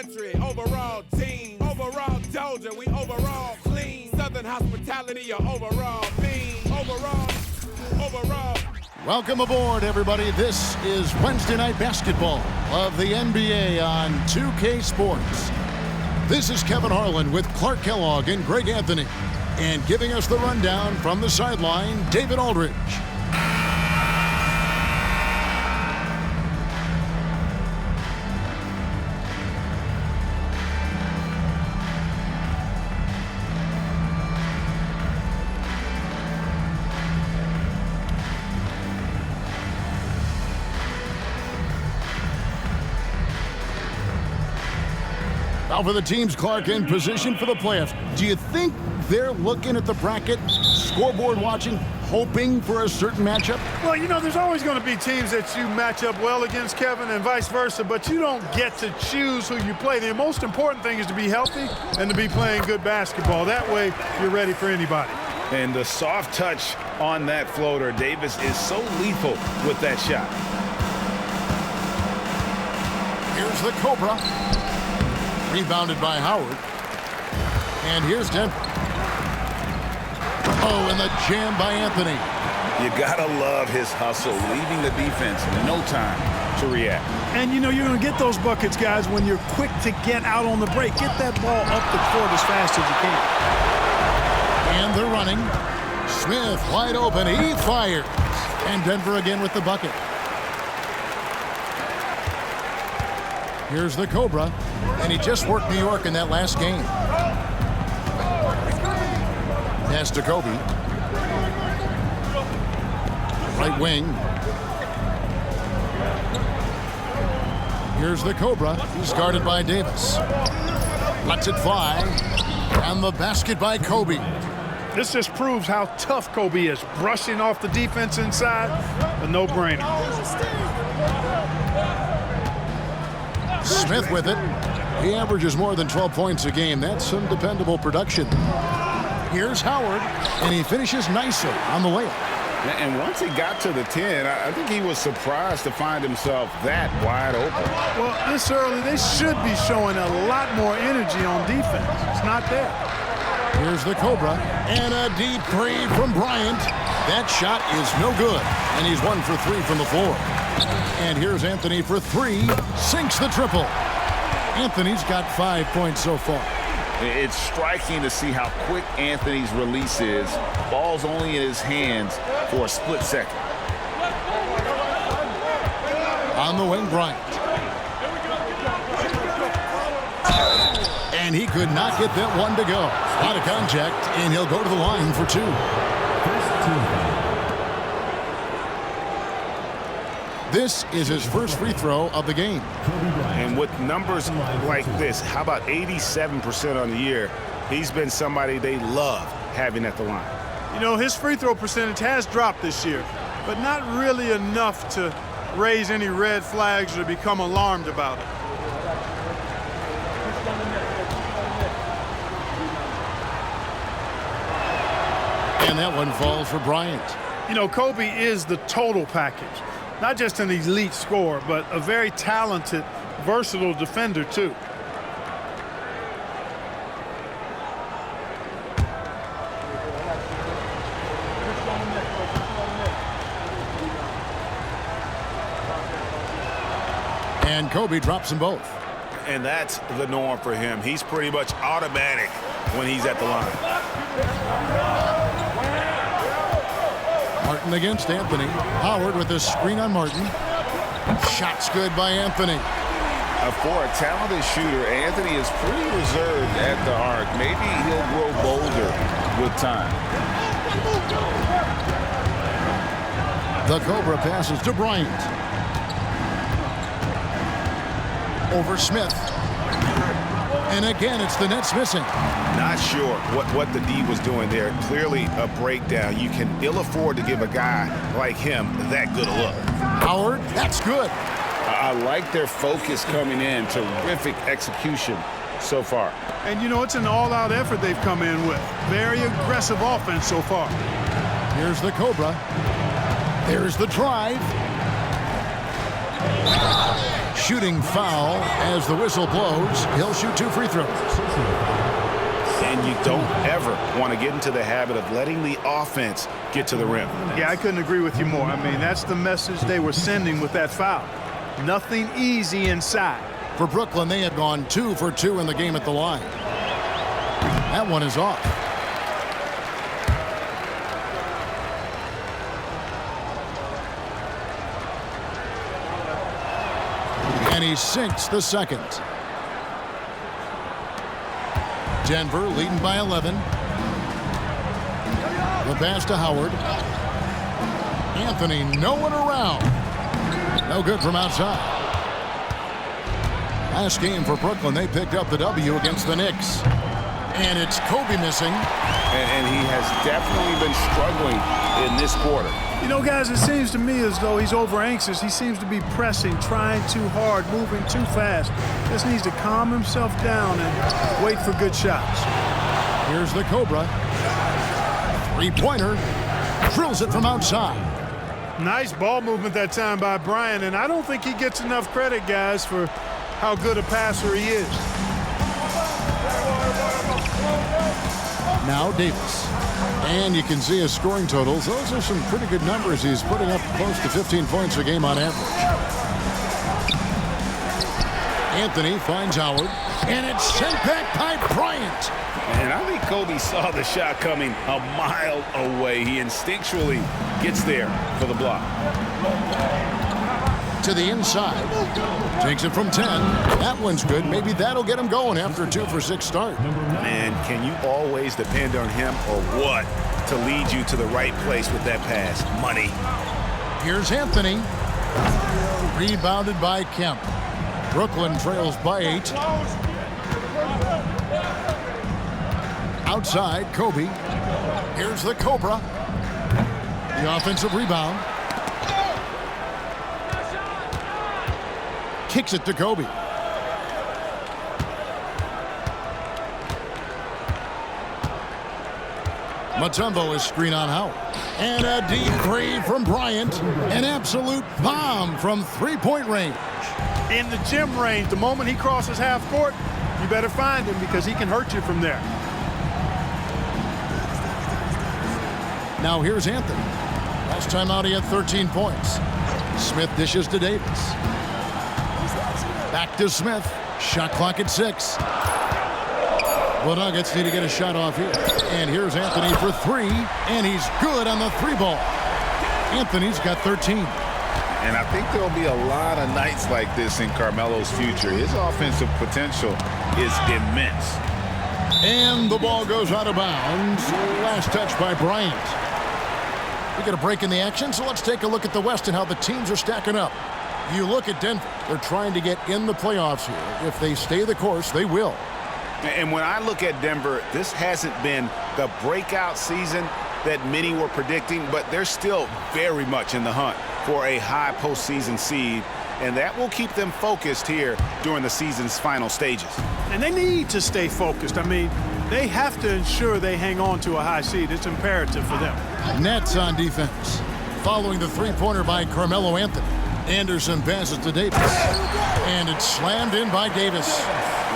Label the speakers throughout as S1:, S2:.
S1: country, overall team, overall doja, we overall clean. Southern hospitality, your overall mean, overall.
S2: Welcome aboard, everybody. This is Wednesday Night Basketball of the NBA on 2K Sports. This is Kevin Harlan with Clark Kellogg and Greg Anthony. And giving us the rundown from the sideline, David Aldridge. Now for the teams, Clark, in position for the playoffs. Do you think they're looking at the bracket, scoreboard watching, hoping for a certain matchup?
S3: Well, you know, there's always going to be teams that you match up well against, Kevin, and vice versa, but you don't get to choose who you play. The most important thing is to be healthy and to be playing good basketball. That way, you're ready for anybody.
S4: And the soft touch on that floater, Davis is so lethal with that shot.
S2: Here's the Cobra. Rebounded by Howard. And here's Denver. Oh, and the jam by Anthony.
S4: You gotta love his hustle, leaving the defense no time to react.
S3: And you know you're going to get those buckets, guys, when you're quick to get out on the break. Get that ball up the court as fast as you can.
S2: And they're running. Smith wide open. He fires. And Denver again with the bucket. Here's the Cobra, and he just worked New York in that last game. Pass to Kobe. Right wing. Here's the Cobra. He's guarded by Davis. Lets it fly. And the basket by Kobe.
S3: This just proves how tough Kobe is. Brushing off the defense inside, a no-brainer.
S2: Smith with it. He averages more than 12 points a game. That's some dependable production. Here's Howard, and he finishes nicely on the layup.
S4: And once he got to the 10, I think he was surprised to find himself that wide open.
S3: Well, this early, they should be showing a lot more energy on defense. It's not there.
S2: Here's the Cobra, and a deep three from Bryant. That shot is no good, and he's 1 for 3 from the floor. And here's Anthony for 3, sinks the triple. Anthony's got 5 points so far.
S4: It's striking to see how quick Anthony's release is. Ball's only in his hands for a split second.
S2: On the wing, Bryant. And he could not get that one to go. Out of contact, and he'll go to the line for 2. This is his first free throw of the game.
S4: And with numbers like this, how about 87% on the year? He's been somebody they love having at the line.
S3: You know, his free throw percentage has dropped this year, but not really enough to raise any red flags or become alarmed about it.
S2: And that one falls for Bryant.
S3: You know, Kobe is the total package. Not just an elite scorer, but a very talented, versatile defender, too.
S2: And Kobe drops them both.
S4: And that's the norm for him. He's pretty much automatic when he's at the line.
S2: Martin against Anthony. Howard with a screen on Martin. Shot's good by Anthony.
S4: For a talented shooter, Anthony is pretty reserved at the arc. Maybe he'll grow bolder with time.
S2: The Cobra passes to Bryant. Over Smith. And again, it's the Nets missing.
S4: Not sure what the D was doing there. Clearly a breakdown. You can ill afford to give a guy like him that good a look.
S2: Howard, that's good.
S4: I like their focus coming in. Terrific execution so far.
S3: And, you know, it's an all-out effort they've come in with. Very aggressive offense so far.
S2: Here's the Cobra. There's the drive. shooting foul as the whistle blows. He'll shoot 2 free throws.
S4: And you don't ever want to get into the habit of letting the offense get to the rim.
S3: Yeah, I couldn't agree with you more. I mean, that's the message they were sending with that foul. Nothing easy inside.
S2: For Brooklyn, they had gone 2 for 2 in the game at the line. That one is off. And he sinks the second. Denver leading by 11. The pass to Howard. Anthony, no one around. No good from outside. Last game for Brooklyn, they picked up the W against the Knicks. And it's Kobe missing.
S4: And he has definitely been struggling in this quarter.
S3: You know, guys, it seems to me as though he's over anxious. He seems to be pressing, trying too hard, moving too fast. Just needs to calm himself down and wait for good shots.
S2: Here's the Cobra. Three-pointer. Drills it from outside.
S3: Nice ball movement that time by Bryant, and I don't think he gets enough credit, guys, for how good a passer he is.
S2: Now Davis. And you can see his scoring totals. Those are some pretty good numbers. He's putting up close to 15 points a game on average. Anthony finds Howard. And it's sent back by Bryant.
S4: And I think Kobe saw the shot coming a mile away. He instinctually gets there for the block.
S2: To the inside. Takes it from 10. That one's good. Maybe that'll get him going after a 2 for 6 start.
S4: Man, can you always depend on him or what to lead you to the right place with that pass? Money.
S2: Here's Anthony. Rebounded by Kemp. Brooklyn trails by 8. Outside, Kobe. Here's the Cobra. The offensive rebound. Kicks it to Kobe. Mutombo is screen on Howard. And a deep three from Bryant. An absolute bomb from three-point range.
S3: In the gym range, the moment he crosses half court, you better find him because he can hurt you from there.
S2: Now here's Anthony. Last time out he had 13 points. Smith dishes to Davis. Back to Smith. Shot clock at 6. The Nuggets need to get a shot off here. And here's Anthony for 3. And he's good on the 3-ball. Anthony's got 13.
S5: And I think there'll be a lot of nights like this in Carmelo's future. His offensive potential is immense.
S2: And the ball goes out of bounds. Last touch by Bryant. We got a break in the action, so let's take a look at the West and how the teams are stacking up. You look at Denver. They're trying to get in the playoffs here. If they stay the course, they will.
S4: And when I look at Denver, this hasn't been the breakout season that many were predicting, but they're still very much in the hunt for a high postseason seed, and that will keep them focused here during the season's final stages.
S3: And they need to stay focused. I mean, they have to ensure they hang on to a high seed. It's imperative for them.
S2: Nets on defense. Following the three-pointer by Carmelo Anthony. Anderson passes to Davis. And it's slammed in by Davis.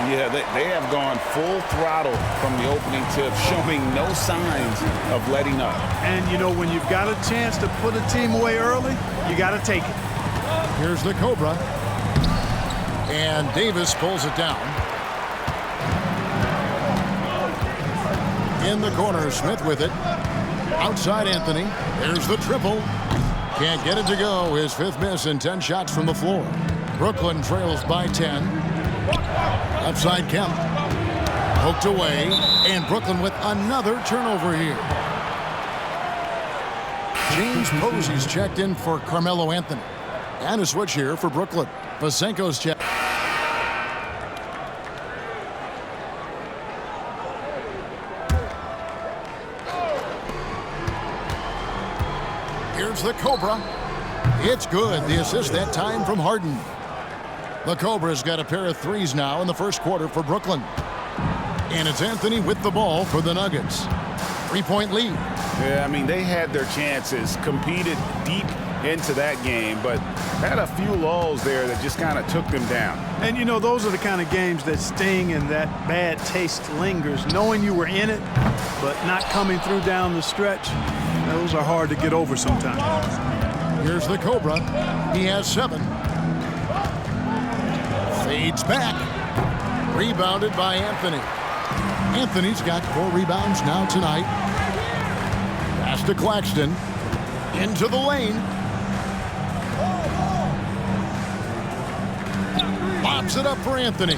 S4: Yeah, they have gone full throttle from the opening tip, showing no signs of letting up.
S3: And, you know, when you've got a chance to put a team away early, you got to take it.
S2: Here's the Cobra. And Davis pulls it down. In the corner, Smith with it. Outside Anthony. There's the triple. Can't get it to go. His 5th miss and 10 shots from the floor. Brooklyn trails by 10. Outside Kemp. Poked away. And Brooklyn with another turnover here. James Posey's checked in for Carmelo Anthony. And a switch here for Brooklyn. Vasenko's check. Here's the Cobra. It's good. The assist that time from Harden. The Cobra's got a pair of threes now in the first quarter for Brooklyn. And it's Anthony with the ball for the Nuggets. 3-point lead.
S4: Yeah, I mean, they had their chances, competed deep into that game, but had a few lulls there that just kind of took them down.
S3: And, you know, those are the kind of games that sting and that bad taste lingers. Knowing you were in it, but not coming through down the stretch, those are hard to get over sometimes.
S2: Here's the Cobra. He has 7. Fades back. Rebounded by Anthony. Anthony's got 4 rebounds now tonight. Pass to Claxton. Into the lane. Lobs it up for Anthony.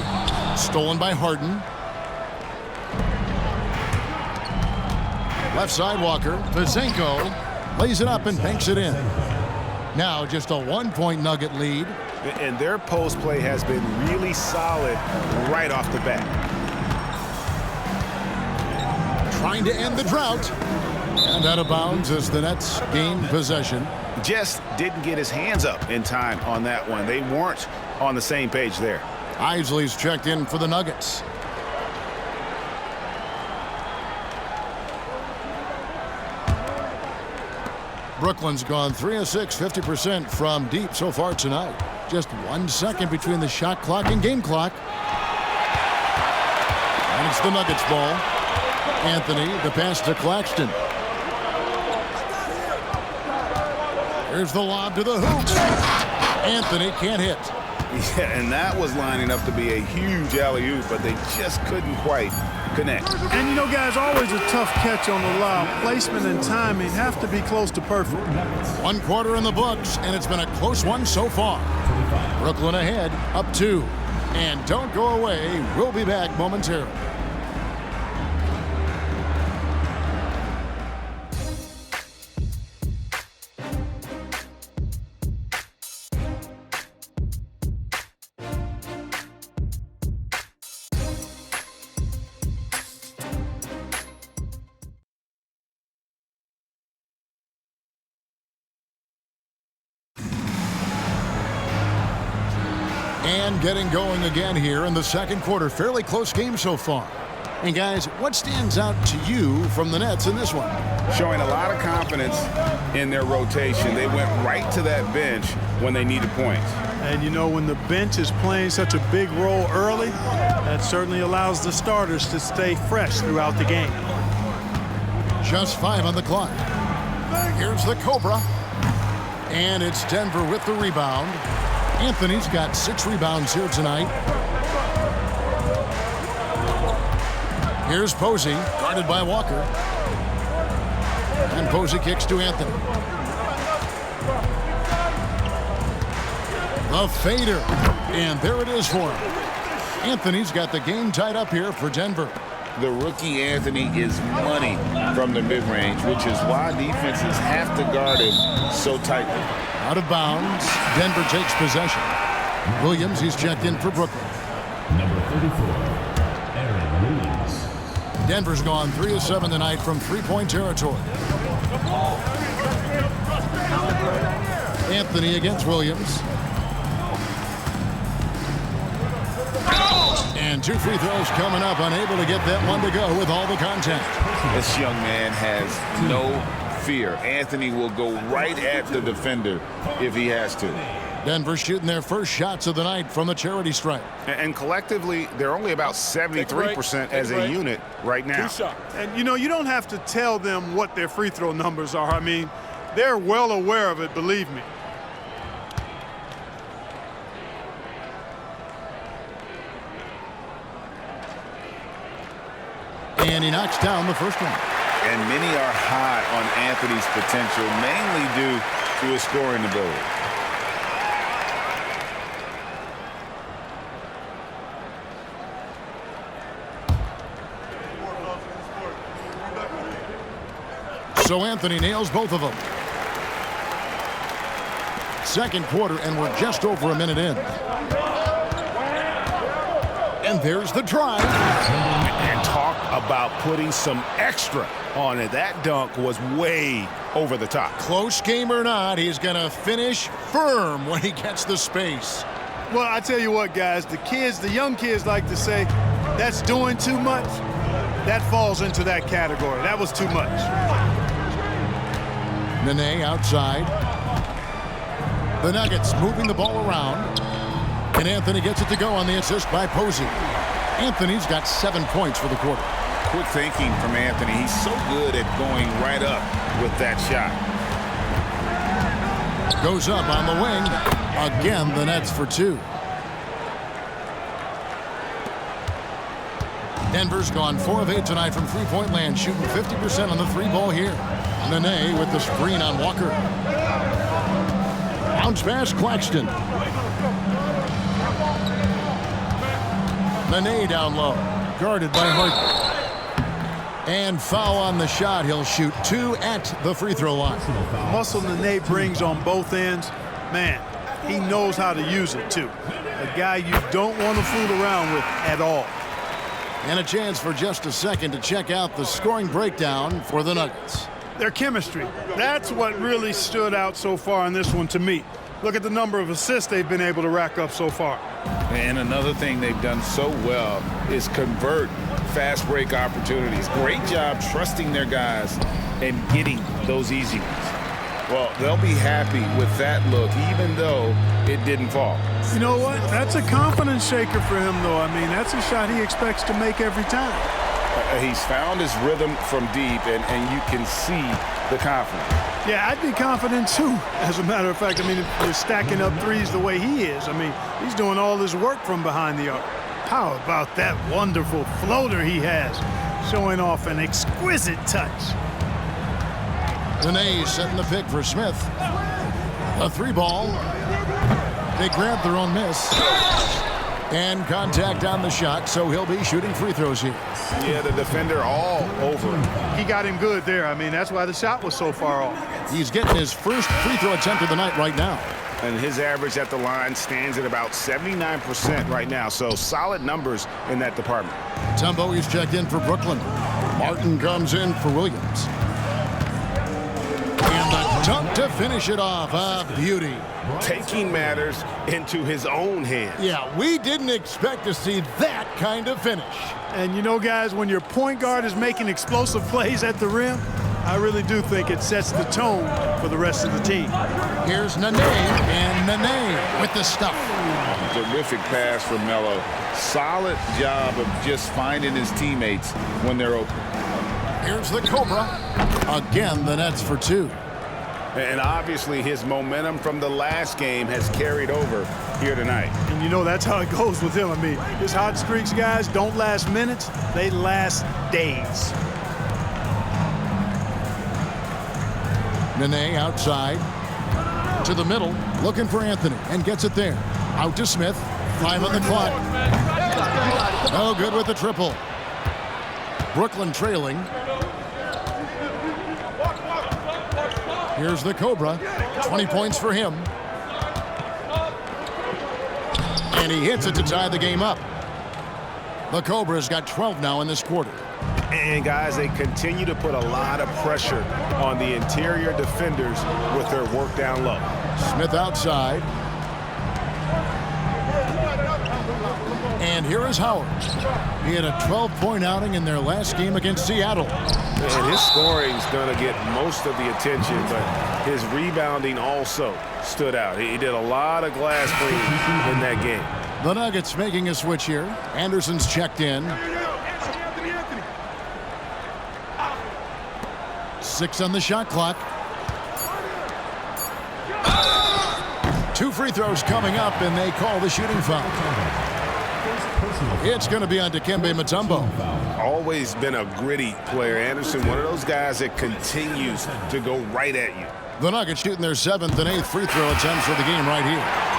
S2: Stolen by Harden. Left side Walker. Vizenko lays it up and banks it in. Now just a 1-point Nugget lead.
S4: And their post play has been really solid right off the bat.
S2: Trying to end the drought. And out of bounds as the Nets gain possession.
S4: Just didn't get his hands up in time on that one. They weren't on the same page there.
S2: Isley's checked in for the Nuggets. Brooklyn's gone 3 of 6, 50% from deep so far tonight. Just 1 second between the shot clock and game clock. And it's the Nuggets ball. Anthony, the pass to Claxton. Here's the lob to the hoop. Anthony can't hit.
S4: Yeah, and that was lining up to be a huge alley-oop, but they just couldn't quite connect.
S3: And, you know, guys, always a tough catch on the lob. Placement and timing have to be close to perfect.
S2: 1 quarter in the books, and it's been a close one so far. Brooklyn ahead, up 2. And don't go away. We'll be back momentarily. And getting going again here in the second quarter. Fairly close game so far. And guys, what stands out to you from the Nets in this one?
S4: Showing a lot of confidence in their rotation. They went right to that bench when they needed points.
S3: And, you know, when the bench is playing such a big role early, that certainly allows the starters to stay fresh throughout the game.
S2: Just 5 on the clock. Here's the Cobra. And it's Denver with the rebound. Anthony's got 6 rebounds here tonight. Here's Posey, guarded by Walker. And Posey kicks to Anthony. The fader. And there it is for him. Anthony's got the game tied up here for Denver.
S5: The rookie Anthony is money from the mid-range, which is why defenses have to guard him so tightly.
S2: Out of bounds. Denver takes possession. Williams, he's checked in for Brooklyn.
S6: Number 34, Yew'Z.
S2: Denver's gone 3 of 7 tonight from 3-point territory. Anthony against Williams. And 2 free throws coming up, unable to get that one to go with all the contact.
S5: This young man has no fear. Anthony will go right at the defender if he has to.
S2: Denver shooting their first shots of the night from the charity stripe.
S4: And collectively, they're only about 73% as a unit right now.
S3: And, you know, you don't have to tell them what their free throw numbers are. I mean, they're well aware of it, believe me.
S2: And he knocks down the first one.
S5: And many are high on Anthony's potential, mainly due to his scoring ability.
S2: So Anthony nails both of them. Second quarter, and we're just over a minute in. And there's the drive.
S4: And talk about putting some extra on it. That dunk was way over the top.
S2: Close game or not, he's going to finish firm when he gets the space.
S3: Well, I tell you what, guys, the young kids like to say, that's doing too much. That falls into that category. That was too much.
S2: Nene outside. The Nuggets moving the ball around. And Anthony gets it to go on the assist by Posey. Anthony's got 7 points for the quarter.
S5: Quick thinking from Anthony. He's so good at going right up with that shot.
S2: Goes up on the wing. Again, the Nets for 2. Denver's gone 4 of 8 tonight from three-point land, shooting 50% on the 3-ball here. Nene with the screen on Walker. Bounce pass, Claxton. Nene down low, guarded by Harden. And foul on the shot. He'll shoot 2 at the free throw line.
S3: Muscle Nene brings on both ends. Man, he knows how to use it, too. A guy you don't want to fool around with at all.
S2: And a chance for just a second to check out the scoring breakdown for the Nuggets.
S3: Their chemistry. That's what really stood out so far in this one to me. Look at the number of assists they've been able to rack up so far.
S5: And another thing they've done so well is convert fast break opportunities. Great job trusting their guys and getting those easy ones. Well, they'll be happy with that look, even though it didn't fall.
S3: You know what? That's a confidence shaker for him, though. I mean, that's a shot he expects to make every time.
S5: He's found his rhythm from deep, and you can see the confidence.
S3: Yeah, I'd be confident, too, as a matter of fact. I mean, if you're stacking up threes the way he is, I mean, he's doing all his work from behind the arc. How about that wonderful floater he has, showing off an exquisite touch.
S2: Nene setting the pick for Smith. A 3-ball. They grab their own miss. And contact on the shot, so he'll be shooting free throws here.
S4: Yeah, the defender all over him.
S3: He got him good there. I mean, that's why the shot was so far off.
S2: He's getting his first free throw attempt of the night right now.
S4: And his average at the line stands at about 79% right now, so solid numbers in that department.
S2: Tumbo, he's checked in for Brooklyn. Martin comes in for Williams. And the dunk to finish it off. A beauty.
S4: Taking matters into his own hands.
S2: Yeah, we didn't expect to see that kind of finish.
S3: And you know, guys, when your point guard is making explosive plays at the rim, I really do think it sets the tone for the rest of the team.
S2: Here's Nene, and Nene with the stuff.
S5: Terrific pass from Melo. Solid job of just finding his teammates when they're open.
S2: Here's the Cobra. Again, the Nets for 2.
S4: And obviously his momentum from the last game has carried over here tonight.
S3: And you know that's how it goes with him. I mean, his hot streaks, guys, don't last minutes. They last days.
S2: Nene outside to the middle, looking for Anthony, and gets it there. Out to Smith. 5 on the clock. No good with the triple. Brooklyn trailing. Here's the Cobra. 20 points for him. And he hits it to tie the game up. The Cobra's got 12 now in this quarter.
S4: And guys, they continue to put a lot of pressure on the interior defenders with their work down low.
S2: Smith outside. And here is Howard. He had a 12-point outing in their last game against Seattle.
S4: And his scoring's going to get most of the attention, but his rebounding also stood out. He did a lot of glass cleaning in that game.
S2: The Nuggets making a switch here. Anderson's checked in. 6 on the shot clock. 2 free throws coming up, and they call the shooting foul. It's going to be on Dikembe Mutombo.
S4: Always been a gritty player. Anderson, one of those guys that continues to go right at you.
S2: The Nuggets shooting their 7th and 8th free throw attempts for the game right here.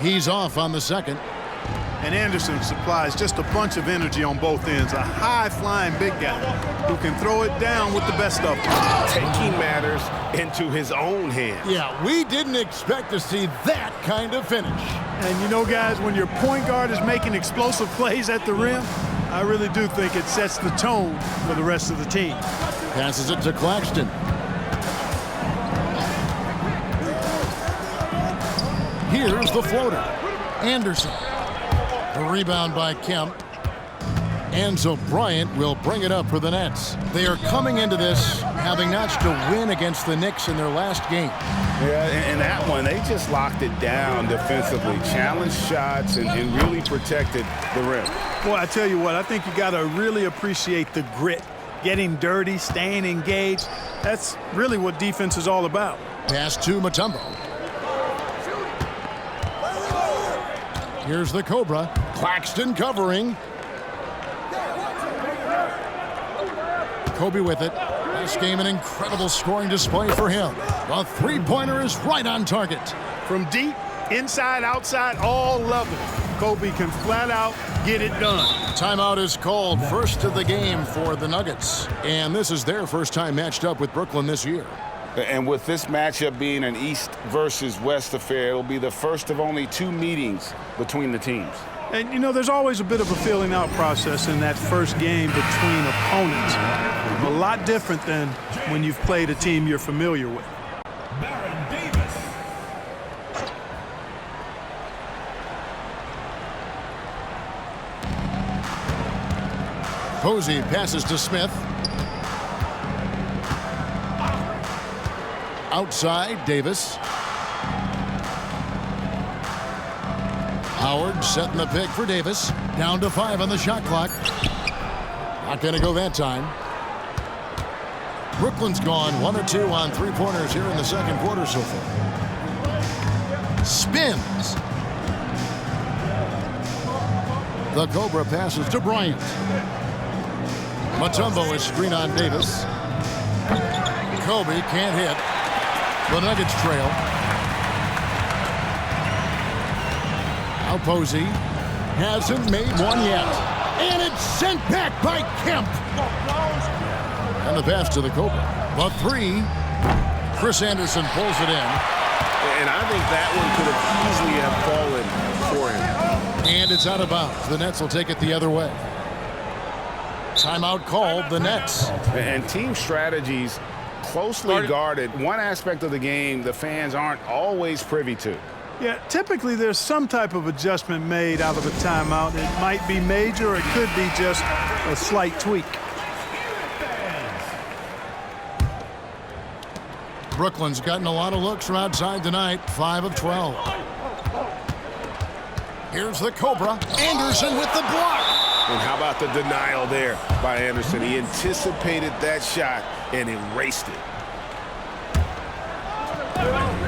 S2: He's off on the second.
S3: And Anderson supplies just a bunch of energy on both ends. A high-flying big guy. who can throw it down with the best of them.
S4: Taking matters into his own hands.
S2: Yeah, we didn't expect to see that kind of finish.
S3: And you know, guys, when your point guard is making explosive plays at the rim, I really do think it sets the tone for the rest of the team.
S2: Passes it to Claxton. Here's the floater. Anderson. The rebound by Kemp. Enzo Bryant will bring it up for the Nets. They are coming into this having notched a win against the Knicks in their last game.
S4: Yeah, in that one, they just locked it down defensively, challenged shots, and really protected the rim.
S3: Well, I tell you what, I think you got to really appreciate the grit, getting dirty, staying engaged. That's really what defense is all about.
S2: Pass to Mutombo. Here's the Cobra. Claxton covering. Kobe with it. This game, an incredible scoring display for him. The three-pointer is right on target.
S3: From deep, inside, outside, all levels, Kobe can flat out get it done.
S2: Timeout is called. First of the game for the Nuggets. And this is their first time matched up with Brooklyn this year.
S5: And with this matchup being an East versus West affair, it'll be the first of only 2 meetings between the teams.
S3: And, you know, there's always a bit of a feeling out process in that first game between opponents. A lot different than when you've played a team you're familiar with.
S2: Posey passes to Smith. Outside, Davis. Howard setting the pick for Davis. Down to 5 on the shot clock. Not going to go that time. Brooklyn's gone 1 of 2 on three-pointers here in the second quarter so far. Spins. The Cobra passes to Bryant. Mutombo is screen on Davis. Kobe can't hit. The Nuggets trail. Now Posey hasn't made one yet. And it's sent back by Kemp. And the pass to the Cobra. The 3. Chris Anderson pulls it in.
S4: And I think that one could have easily have fallen for him.
S2: And it's out of bounds. The Nets will take it the other way. Timeout called, the Nets.
S4: And team strategies closely guarded. One aspect of the game the fans aren't always privy to.
S3: Yeah, typically there's some type of adjustment made out of a timeout. It might be major, or it could be just a slight tweak.
S2: Brooklyn's gotten a lot of looks from outside tonight. 5 of 12. Here's the Cobra. Anderson with the block.
S4: And how about the denial there by Anderson? He anticipated that shot and erased it.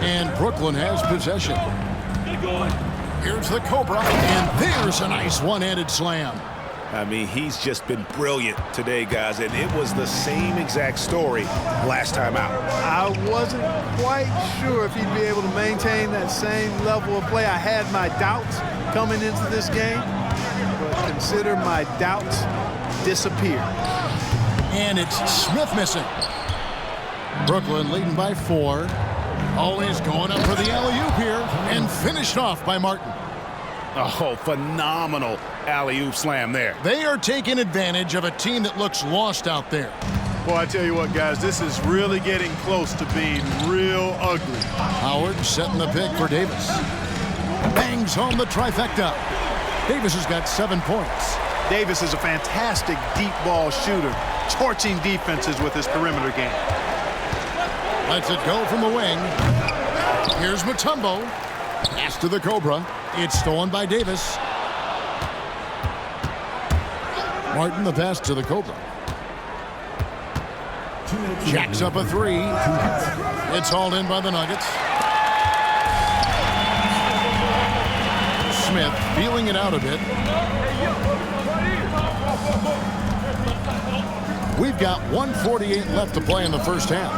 S2: And Brooklyn has possession. Here's the Cobra. And there's a nice one-handed slam.
S4: I mean, he's just been brilliant today, guys, and it was the same exact story last time out.
S3: I wasn't quite sure if he'd be able to maintain that same level of play. I had my doubts coming into this game, but consider my doubts disappear.
S2: And it's Smith missing. Brooklyn leading by 4. Always going up for the alley-oop here, and finished off by Martin.
S4: Oh, phenomenal alley-oop slam there.
S2: They are taking advantage of a team that looks lost out there.
S3: Boy, I tell you what, guys, this is really getting close to being real ugly.
S2: Howard setting the pick for Davis. Bangs home the trifecta. Davis has got 7 points.
S3: Davis is a fantastic deep ball shooter, torching defenses with his perimeter game.
S2: Lets it go from the wing. Here's Mutombo. Pass to the Cobra. It's stolen by Davis. Martin, the pass to the Cobra. Jacks up a 3. It's hauled in by the Nuggets. Smith feeling it out a bit. We've got 1:48 left to play in the first half.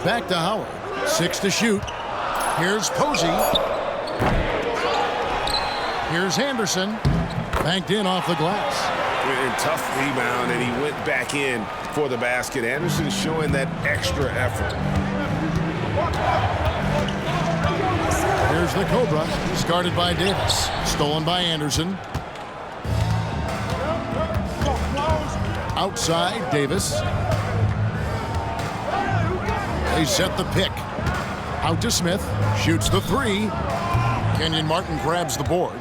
S2: Back to Howard. 6 to shoot. Here's Posey. Here's Anderson. Banked in off the glass.
S5: And tough rebound, and he went back in for the basket. Anderson showing that extra effort.
S2: Here's the Cobra, started by Davis, stolen by Anderson. Outside, Davis. They set the pick. Out to Smith, shoots the three. Kenyon Martin grabs the board.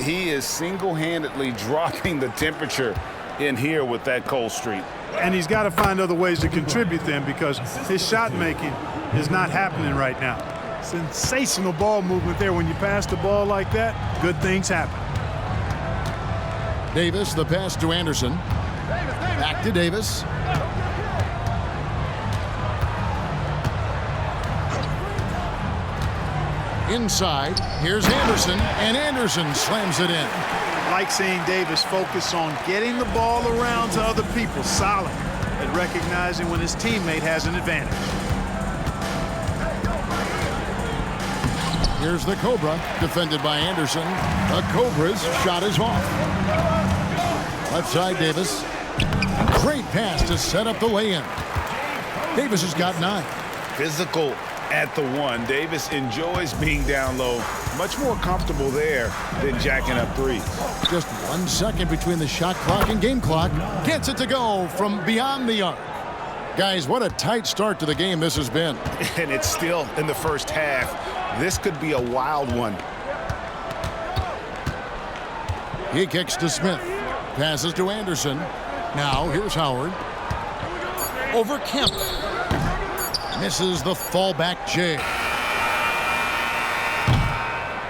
S5: He is single-handedly dropping the temperature in here with that cold streak.
S3: And he's got to find other ways to contribute then, because his shot making is not happening right now. Sensational ball movement there. When you pass the ball like that, good things happen.
S2: Davis, the pass to Anderson. Back to Davis. Inside, here's Anderson, and Anderson slams it in.
S3: Like seeing Davis focus on getting the ball around to other people, solid, and recognizing when his teammate has an advantage.
S2: Here's the Cobra, defended by Anderson. The Cobra's shot is off. Left side, Davis. Great pass to set up the lay-in. Davis has got 9.
S5: Physical at the one. Davis enjoys being down low. Much more comfortable there than jacking up threes.
S2: Just 1 second between the shot clock and game clock. Gets it to go from beyond the arc. Guys, what a tight start to the game this has been.
S5: And it's still in the first half. This could be a wild one.
S2: He kicks to Smith. Passes to Anderson. Now here's Howard. Over Kemp. Misses the fallback J.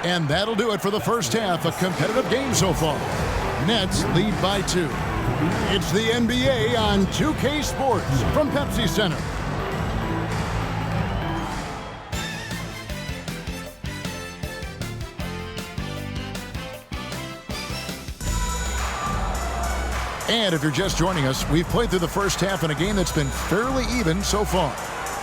S2: And that'll do it for the first half. A competitive game so far. Nets lead by 2. It's the NBA on 2K Sports from Pepsi Center. And if you're just joining us, we've played through the first half in a game that's been fairly even so far.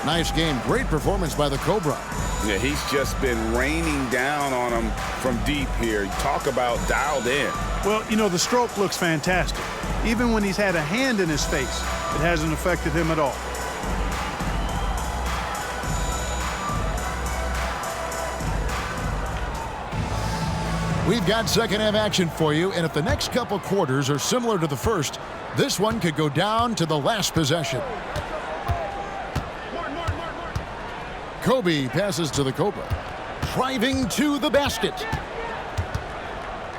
S2: Nice game. Great performance by the Cobra.
S5: Yeah, he's just been raining down on him from deep here. Talk about dialed in.
S3: Well, you know, the stroke looks fantastic. Even when he's had a hand in his face, it hasn't affected him at all.
S2: We've got second half action for you, and if the next couple quarters are similar to the first, this one could go down to the last possession. Kobe passes to the Cobra. Driving to the basket.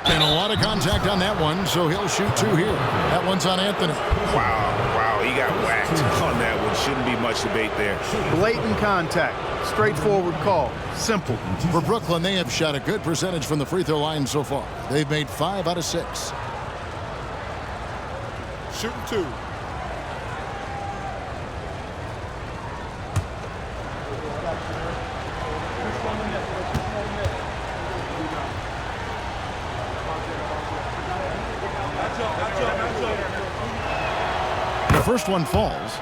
S2: And a lot of contact on that one, so he'll shoot 2 here. That one's on Anthony.
S5: Wow, he got whacked on that one. Shouldn't be much debate there.
S3: Blatant contact. Straightforward call. Simple.
S2: For Brooklyn, they have shot a good percentage from the free throw line so far. They've made 5 out of 6.
S1: Shooting 2.
S2: The first one falls.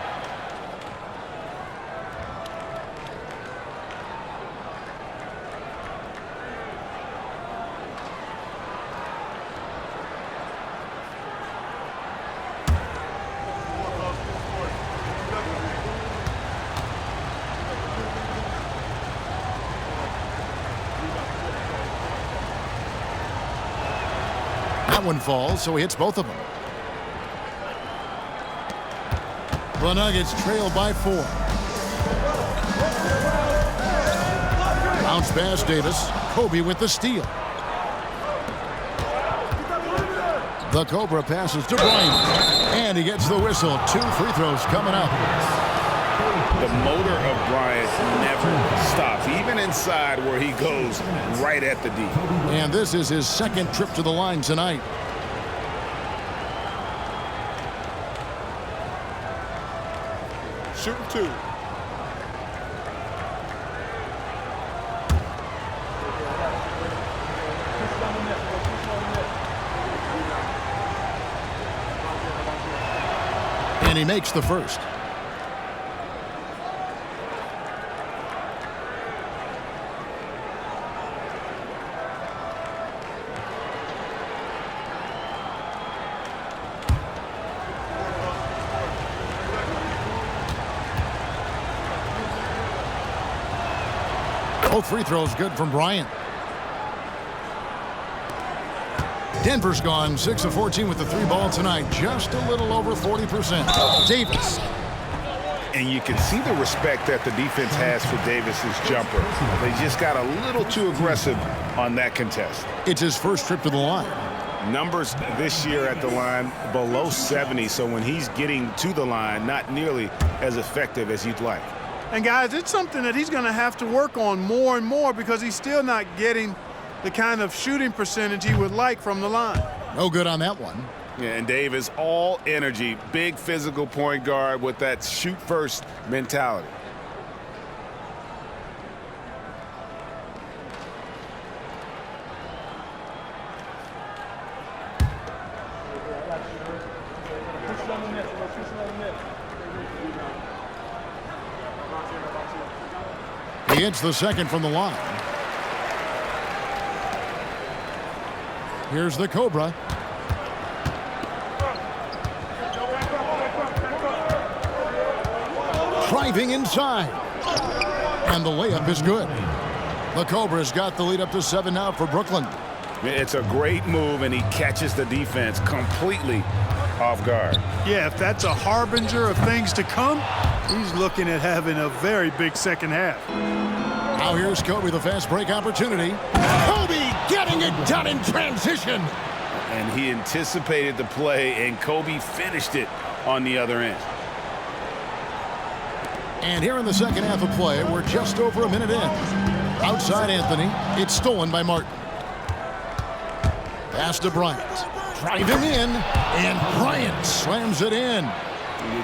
S2: That one falls, so he hits both of them. The Nuggets trail by 4. Bounce pass, Davis. Kobe with the steal. The Cobra passes to Bryant. And he gets the whistle. 2 free throws coming up.
S5: The motor of Bryant never stops, even inside where he goes right at the D.
S2: And this is his second trip to the line tonight.
S1: Shooting 2.
S2: And he makes the first. Both free throws good from Bryant. Denver's gone 6 of 14 with the 3-ball tonight. Just a little over 40%. Davis.
S4: And you can see the respect that the defense has for Davis's jumper. They just got a little too aggressive on that contest.
S2: It's his first trip to the line.
S4: Numbers this year at the line below 70, so when he's getting to the line, not nearly as effective as you'd like.
S3: And guys, it's something that he's going to have to work on more and more because he's still not getting the kind of shooting percentage he would like from the line.
S2: No good on that one.
S4: Yeah, and Dave is all energy, big physical point guard with that shoot-first mentality.
S2: He hits the second from the line. Here's the Cobra. Driving inside. And the layup is good. The Cobra's got the lead up to 7 now for Brooklyn.
S4: It's a great move, and he catches the defense completely off guard.
S3: Yeah, if that's a harbinger of things to come, he's looking at having a very big second half.
S2: Now here's Kobe, the fast break opportunity. Kobe getting it done in transition.
S4: And he anticipated the play, and Kobe finished it on the other end.
S2: And here in the second half of play, we're just over a minute in. Outside Anthony, it's stolen by Martin. Pass to Bryant. Driving in, and Bryant slams it in.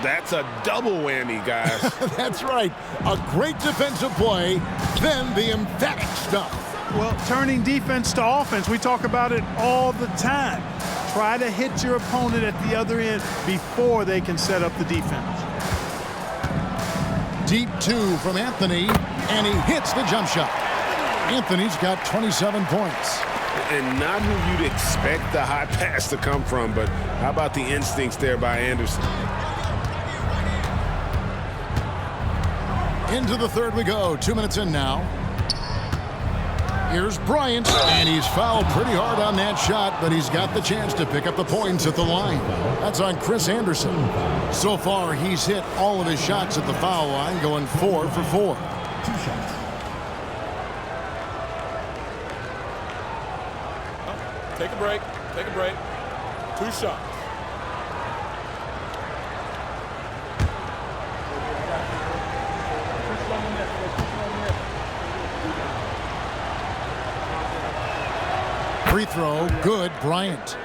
S4: That's a double whammy, guys.
S2: That's right. A great defensive play, then the emphatic stuff.
S3: Well, turning defense to offense, we talk about it all the time. Try to hit your opponent at the other end before they can set up the defense.
S2: Deep 2 from Anthony, and he hits the jump shot. Anthony's got 27 points.
S4: And not who you'd expect the high pass to come from, but how about the instincts there by Anderson?
S2: Into the third we go. 2 minutes in now. Here's Bryant, and he's fouled pretty hard on that shot, but he's got the chance to pick up the points at the line. That's on Chris Anderson. So far, he's hit all of his shots at the foul line, going 4 for 4.
S6: 2 shots.
S1: Take a break. Take a break. 2 shots.
S2: Free throw, good, Bryant.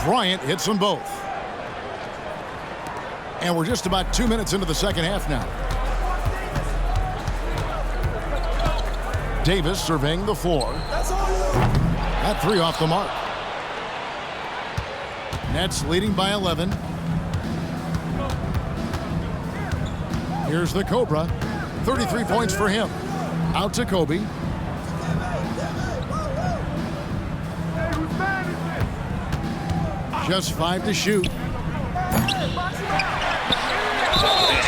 S2: Bryant hits them both. And we're just about 2 minutes into the second half now. Davis surveying the floor. That 3 off the mark. Nets leading by 11. Here's the Cobra. 33 points for him. Out to Kobe. Just 5 to shoot.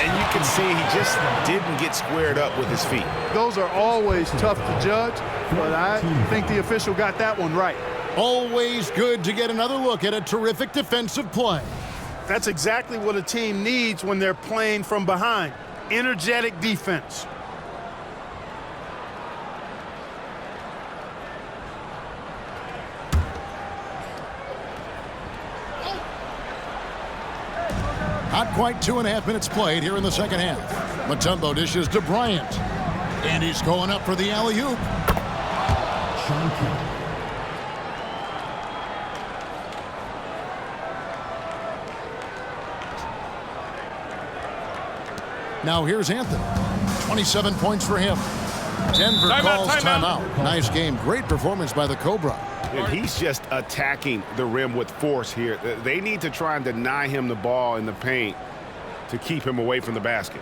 S4: And you can see he just didn't get squared up with his feet.
S3: Those are always tough to judge, but I think the official got that one right.
S2: Always good to get another look at a terrific defensive play.
S3: That's exactly what a team needs when they're playing from behind. Energetic defense.
S2: Not quite 2.5 minutes played here in the second half. Mutombo dishes to Bryant. And he's going up for the alley-oop. Now here's Anthony. 27 points for him. Denver calls timeout. Nice game. Great performance by the Cobra.
S4: And he's just attacking the rim with force here. They need to try and deny him the ball in the paint to keep him away from the basket.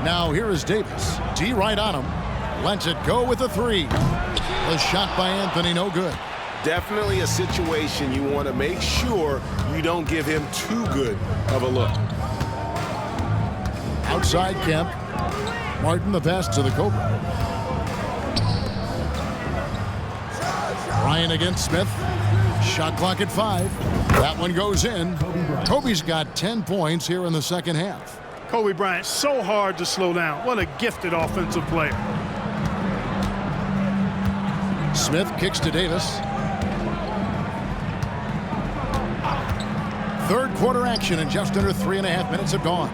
S2: Now here is Davis. D right on him. Lets it go with a three. The shot by Anthony, no good.
S6: Definitely a situation you want to make sure you don't give him too good of a look.
S2: Outside Kemp. Martin the pass to the Cobra. Bryant against Smith. Shot clock at 5. That one goes in. Kobe's got 10 points here in the second half.
S3: Kobe Bryant, so hard to slow down. What a gifted offensive player.
S2: Smith kicks to Davis. Third quarter action and just under 3.5 minutes have gone.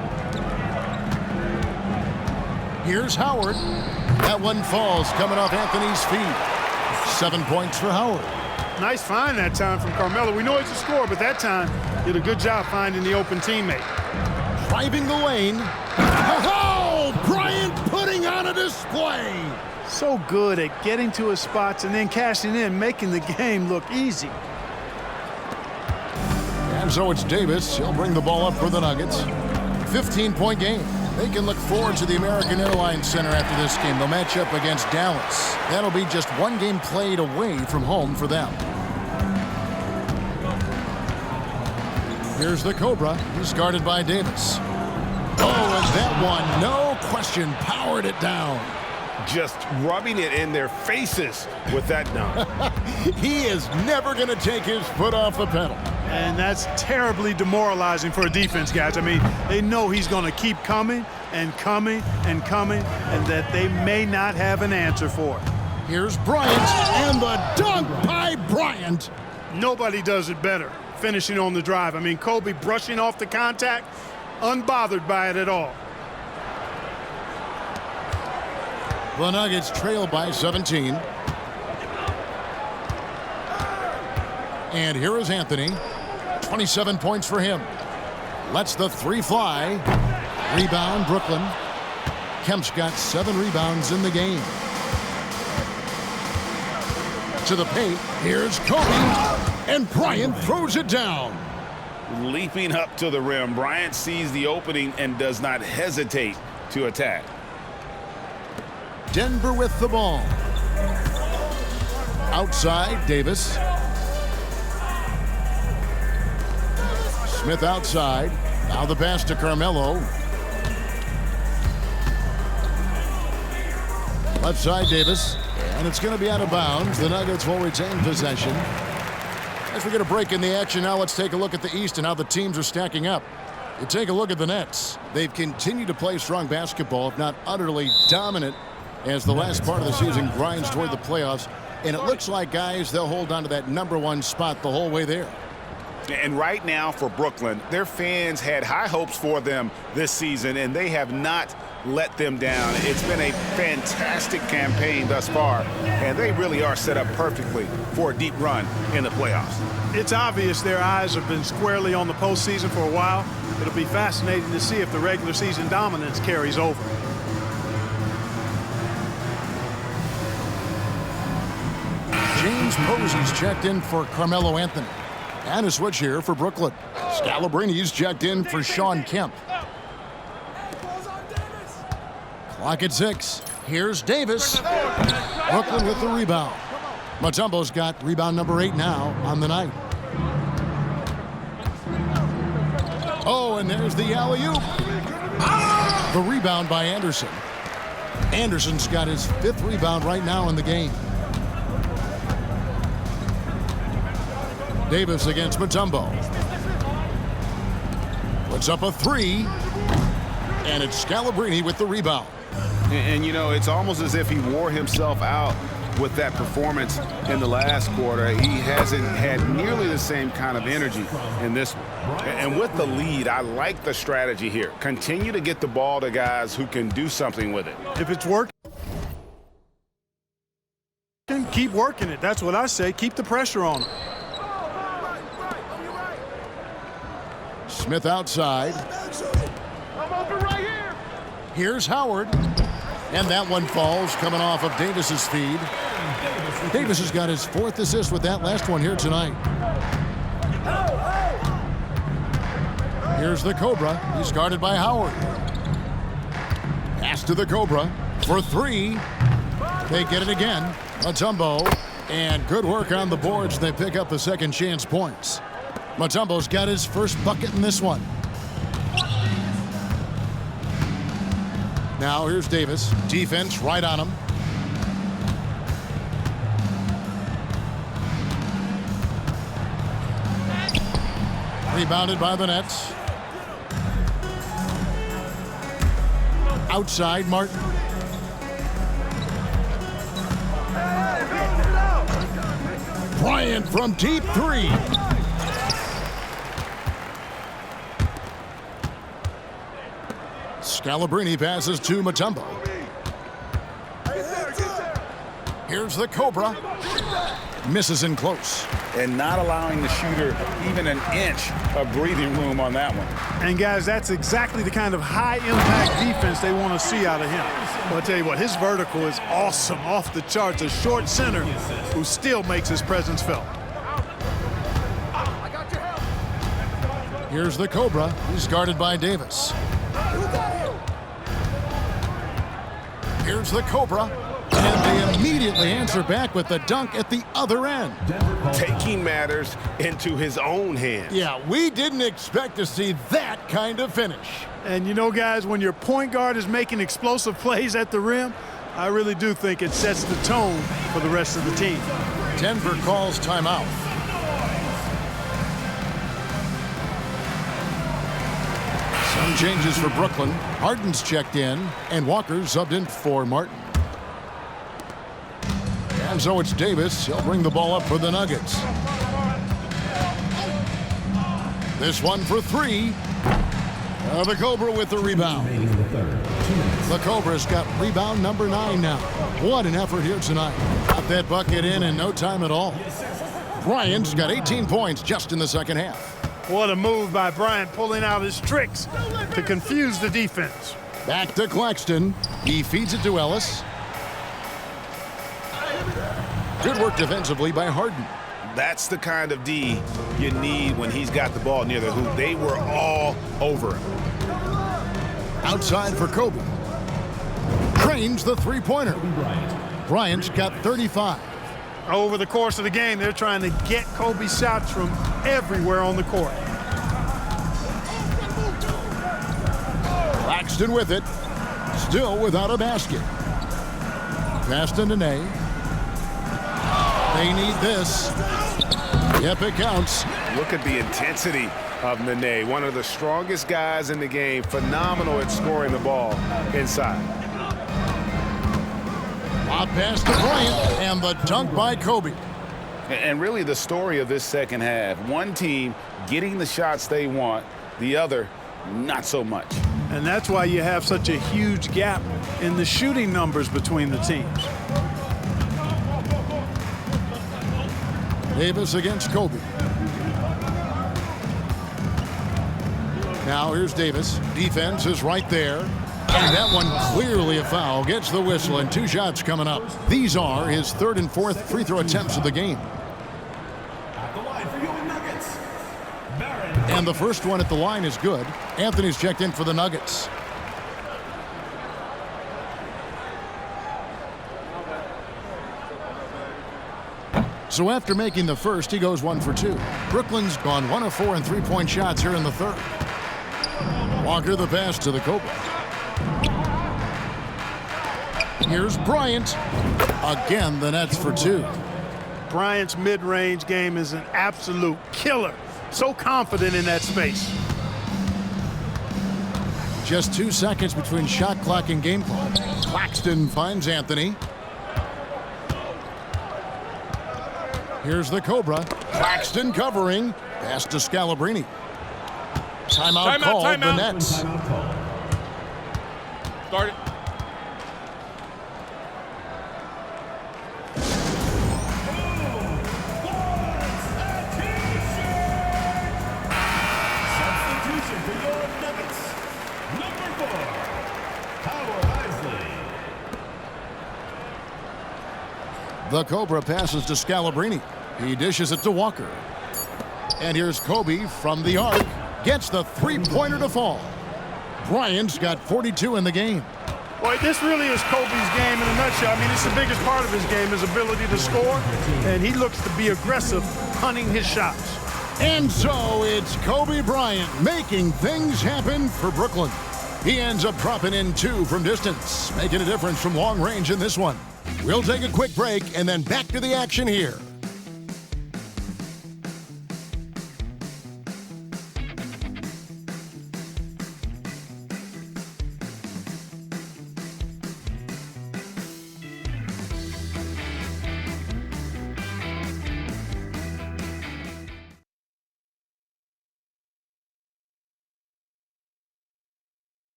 S2: Here's Howard. That one falls coming off Anthony's feet. 7 points for Howard.
S3: Nice find that time from Carmelo. We know he's a scorer, but that time did a good job finding the open teammate.
S2: Driving the lane. Oh, Bryant putting on a display.
S3: So good at getting to his spots and then cashing in, making the game look easy.
S2: And so it's Davis. He'll bring the ball up for the Nuggets. 15-point game. They can look forward to the American Airlines Center after this game. They'll match up against Dallas. That'll be just one game played away from home for them. Here's the Cobra. He's guarded by Davis. Oh, and that one, no question, powered it down.
S6: Just rubbing it in their faces with that dunk.
S2: He is never going to take his foot off the pedal.
S3: And that's terribly demoralizing for a defense, guys. I mean, they know he's going to keep coming and coming and coming, and that they may not have an answer for it.
S2: Here's Bryant, and the dunk by Bryant.
S3: Nobody does it better, finishing on the drive. I mean, Kobe brushing off the contact, unbothered by it at all.
S2: The Nuggets trail by 17. And here is Anthony. 27 points for him. Lets the three fly. Rebound, Brooklyn. Kemp's got 7 rebounds in the game. To the paint. Here's Kobe. And Bryant throws it down.
S5: Leaping up to the rim, Bryant sees the opening and does not hesitate to attack.
S2: Denver with the ball. Outside, Davis. Smith outside. Now the pass to Carmelo. Left side, Davis. And it's going to be out of bounds. The Nuggets will retain possession. As we get a break in the action, now let's take a look at the East and how the teams are stacking up. You take a look at the Nets. They've continued to play strong basketball, if not utterly dominant, as the last part of the season grinds toward the playoffs. And it looks like, guys, they'll hold on to that #1 spot the whole way there.
S4: And right now for Brooklyn, their fans had high hopes for them this season, and they have not let them down. It's been a fantastic campaign thus far, and they really are set up perfectly for a deep run in the playoffs.
S3: It's obvious their eyes have been squarely on the postseason for a while. It'll be fascinating to see if the regular season dominance carries over.
S2: James Posey's checked in for Carmelo Anthony. And a switch here for Brooklyn. Scalabrini's checked in for Shawn Kemp. Clock at 6. Here's Davis. Brooklyn with the rebound. Mutombo's got rebound number 8 now on the night. Oh, and there's the alley-oop. The rebound by Anderson. Anderson's got his 5th rebound right now in the game. Davis against Mutombo. Puts up a 3. And it's Scalabrini with the rebound.
S4: And, you know, it's almost as if he wore himself out with that performance in the last quarter. He hasn't had nearly the same kind of energy in this one. And with the lead, I like the strategy here. Continue to get the ball to guys who can do something with it.
S3: If it's working, keep working it. That's what I say. Keep the pressure on him.
S2: Smith outside. Here's Howard. And that one falls coming off of Davis's feed. Davis has got his 4th assist with that last one here tonight. Here's the Cobra. He's guarded by Howard. Pass to the Cobra for three. They get it again. Mutombo. And good work on the boards. They pick up the second chance points. Mutombo's got his first bucket in this one. Now here's Davis. Defense right on him. Rebounded by the Nets. Outside, Martin. Bryant from deep three. Scalabrine passes to Mutombo. Here's the Cobra. Misses in close.
S5: And not allowing the shooter even an inch of breathing room on that one.
S3: And guys, that's exactly the kind of high-impact defense they want to see out of him. Well, I'll tell you what, his vertical is awesome, off the charts. A short center who still makes his presence felt.
S2: Here's the Cobra. He's guarded by Davis. Here's the Cobra. And they immediately answer back with the dunk at the other end.
S6: Taking matters into his own hands.
S2: Yeah, we didn't expect to see that kind of finish.
S3: And you know, guys, when your point guard is making explosive plays at the rim, I really do think it sets the tone for the rest of the team.
S2: Denver calls timeout. Some changes for Brooklyn. Harden's checked in, and Walker subbed in for Martin. And so it's Davis. He'll bring the ball up for the Nuggets. This one for three. The Cobra with the rebound. The Cobra's got rebound number 9 now. What an effort here tonight. Got that bucket in no time at all. Bryant's got 18 points just in the second half.
S3: What a move by Bryant, pulling out his tricks to confuse the defense.
S2: Back to Claxton. He feeds it to Ellis. Good work defensively by Harden.
S4: That's the kind of D you need when he's got the ball near the hoop. They were all over him.
S2: Outside for Kobe. Trains the three-pointer. Bryant's got 35.
S3: Over the course of the game, they're trying to get Kobe shots from everywhere on the court.
S2: Claxton with it. Still without a basket. Pass to Nene. They need this. Yep, it counts.
S4: Look at the intensity of Nene, one of the strongest guys in the game. Phenomenal at scoring the ball inside.
S2: Lob pass to Bryant, and the dunk by Kobe.
S5: And really the story of this second half, one team getting the shots they want, the other not so much.
S3: And that's why you have such a huge gap in the shooting numbers between the teams.
S2: Davis against Kobe. Now here's Davis. Defense is right there. And that one clearly a foul. Gets the whistle and 2 shots coming up. These are his 3rd and 4th free throw attempts of the game. And the first one at the line is good. Anthony's checked in for the Nuggets. So after making the first, he goes 1 for 2. Brooklyn's gone 1 of 4 in three-point shots here in the third. Walker the pass to the Cobra. Here's Bryant. Again, the Nets for 2.
S3: Bryant's mid-range game is an absolute killer. So confident in that space.
S2: Just 2 seconds between shot clock and game clock. Claxton finds Anthony. Here's the Cobra. Claxton covering. Pass to Scalabrine. Timeout called. The Nets.
S1: Start it.
S7: Substitution for your Nuggets. Number 4, Howard Isley.
S2: The Cobra passes to Scalabrine. He dishes it to Walker. And here's Kobe from the arc. Gets the three-pointer to fall. Bryant's got 42 in the game.
S3: Boy, this really is Kobe's game in a nutshell. I mean, it's the biggest part of his game, his ability to score, and he looks to be aggressive, hunting his shots.
S2: And so it's Kobe Bryant making things happen for Brooklyn. He ends up dropping in 2 from distance, making a difference from long range in this one. We'll take a quick break and then back to the action here.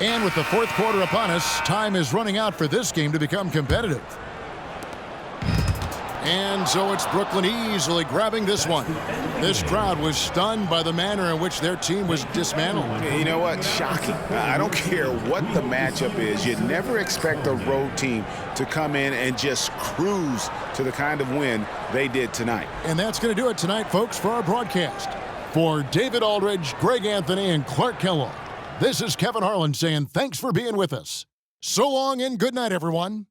S2: And with the fourth quarter upon us, time is running out for this game to become competitive. And so it's Brooklyn easily grabbing this one. This crowd was stunned by the manner in which their team was dismantled.
S4: You know what? Shocking. I don't care what the matchup is. You never expect a road team to come in and just cruise to the kind of win they did tonight.
S2: And that's going to do it tonight, folks, for our broadcast. For David Aldridge, Greg Anthony, and Clark Kellogg, this is Kevin Harlan saying thanks for being with us. So long and good night, everyone.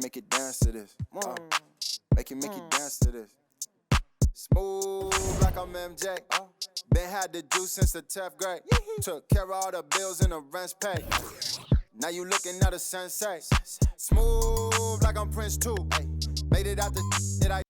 S8: Make it dance to this. Make it dance to this. Smooth like I'm MJ. Been had the juice since the 10th grade. Took care of all the bills and the rent's paid. Now you looking at a sensei. Smooth like I'm Prince too. Made it out the that I